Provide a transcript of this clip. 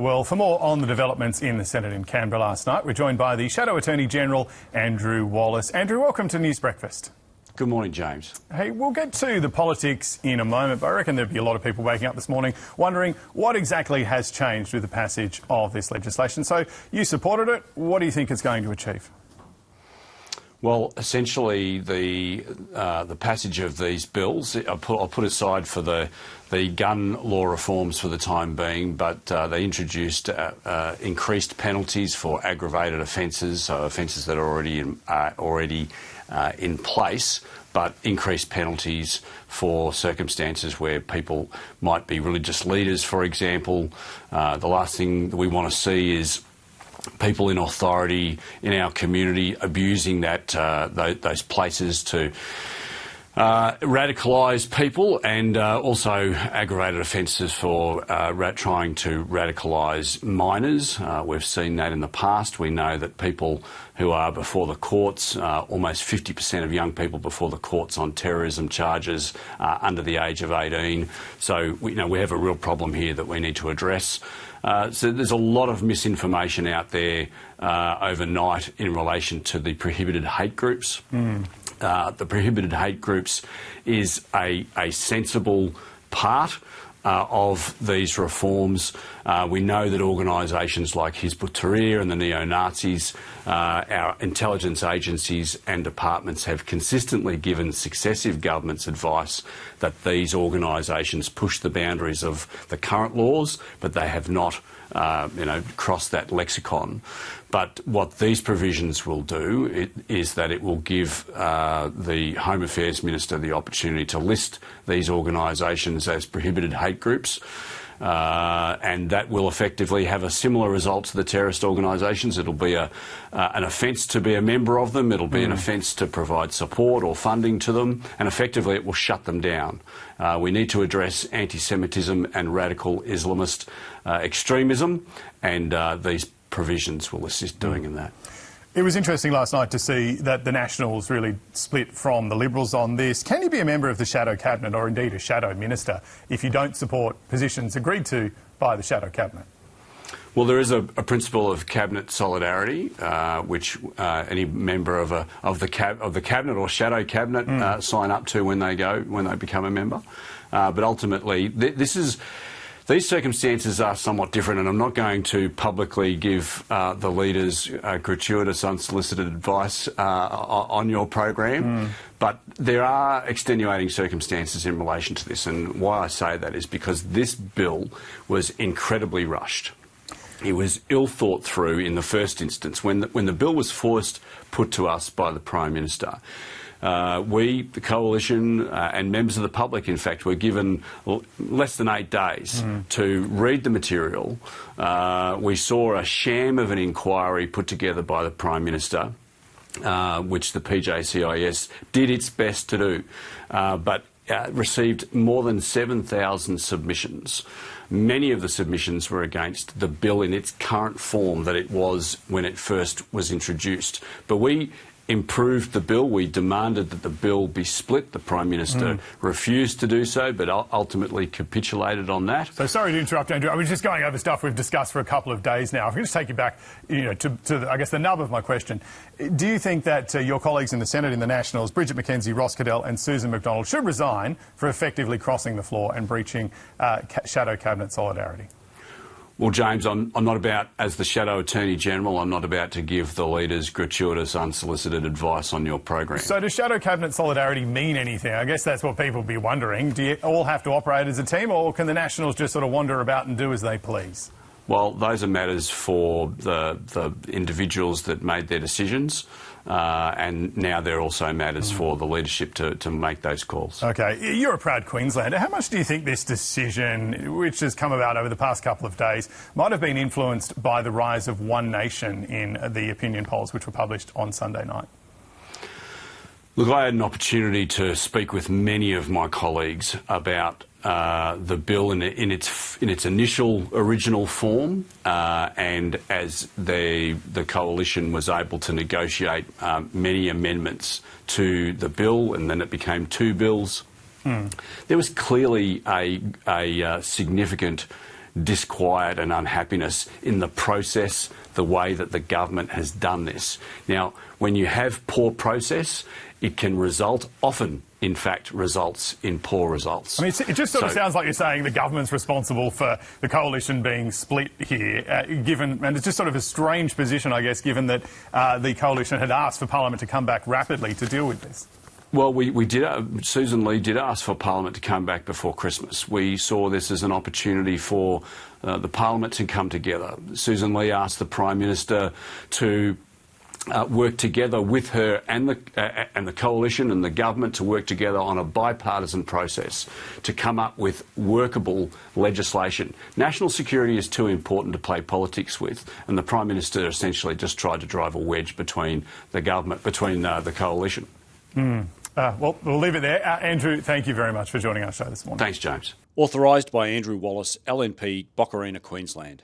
Well, for more on the developments in the Senate in Canberra last night, we're joined by the Shadow Attorney-General Andrew Wallace. Andrew, welcome to News Breakfast. Good morning, James. Hey, we'll get to the politics in a moment, but I reckon there'll be a lot of people waking up this morning wondering what exactly has changed with the passage of this legislation. So you supported it. What do you think it's going to achieve? Well, essentially, the passage of these bills, I'll put aside for the gun law reforms for the time being, but they introduced increased penalties for aggravated offences, so offences that are already in place, but increased penalties for circumstances where people might be religious leaders, for example. The last thing that we want to see is people in authority in our community abusing those places to radicalise people, and also aggravated offences for trying to radicalise minors. We've seen that in the past. We know that people who are before the courts, almost 50% of young people before the courts on terrorism charges are under the age of 18. So we have a real problem here that we need to address. So there's a lot of misinformation out there overnight in relation to the prohibited hate groups. The prohibited hate groups is a sensible part of these reforms. We know that organisations like Hizb ut-Tahrir and the neo-Nazis, our intelligence agencies and departments have consistently given successive governments advice that these organisations push the boundaries of the current laws, but they have not crossed that lexicon. But what these provisions will do is that it will give the Home Affairs Minister the opportunity to list these organisations as prohibited hate groups, and that will effectively have a similar result to the terrorist organisations. It'll be an offence to be a member of them. It'll be an offence to provide support or funding to them, and effectively it will shut them down. We need to address anti-Semitism and radical Islamist extremism, and these provisions will assist doing in that. It was interesting last night to see that the Nationals really split from the Liberals on this. Can you be a member of the Shadow Cabinet, or indeed a Shadow Minister, if you don't support positions agreed to by the Shadow Cabinet? Well, there is a principle of cabinet solidarity, which any member of the cabinet or shadow cabinet sign up to when they become a member. But ultimately, these circumstances are somewhat different, and I'm not going to publicly give the leaders gratuitous, unsolicited advice on your program, but there are extenuating circumstances in relation to this, and why I say that is because this bill was incredibly rushed. It was ill thought through in the first instance. When the bill was first put to us by the Prime Minister, we, the Coalition, and members of the public, in fact, were given less than 8 days to read the material. We saw a sham of an inquiry put together by the Prime Minister, which the PJCIS did its best to do, but received more than 7,000 submissions. Many of the submissions were against the bill in its current form that it was when it first was introduced. But we improved the bill. We demanded that the bill be split. The Prime Minister refused to do so, but ultimately capitulated on that. So sorry to interrupt, Andrew. I was just going over stuff we've discussed for a couple of days now. If I can just take you back, to I guess the nub of my question. Do you think that your colleagues in the Senate, in the Nationals, Bridget McKenzie, Ross Cadell and Susan McDonald, should resign for effectively crossing the floor and breaching Shadow Cabinet solidarity? Well, James, I'm not about, as the Shadow Attorney-General, I'm not about to give the leaders gratuitous, unsolicited advice on your program. So does Shadow Cabinet solidarity mean anything? I guess that's what people will be wondering. Do you all have to operate as a team, or can the Nationals just sort of wander about and do as they please? Well, those are matters for the individuals that made their decisions, and now they're also matters for the leadership to make those calls. OK. You're a proud Queenslander. How much do you think this decision, which has come about over the past couple of days, might have been influenced by the rise of One Nation in the opinion polls which were published on Sunday night? Look, I had an opportunity to speak with many of my colleagues about the bill in its initial original form, and as the coalition was able to negotiate many amendments to the bill, and then it became two bills. There was clearly a significant disquiet and unhappiness in the process, the way that the government has done this. Now, when you have poor process, it can result, often, in fact, results in poor results. I mean, it just sort of sounds like you're saying the government's responsible for the coalition being split here, and it's just sort of a strange position, I guess, given that the coalition had asked for Parliament to come back rapidly to deal with this. Well, we did. Susan Lee did ask for Parliament to come back before Christmas. We saw this as an opportunity for the Parliament to come together. Susan Lee asked the Prime Minister to work together with her and the coalition and the government to work together on a bipartisan process to come up with workable legislation. National security is too important to play politics with, and the Prime Minister essentially just tried to drive a wedge between the government, between the coalition. Well, we'll leave it there. Andrew, thank you very much for joining our show this morning. Thanks, James. Authorised by Andrew Wallace, LNP, Boccarina, Queensland.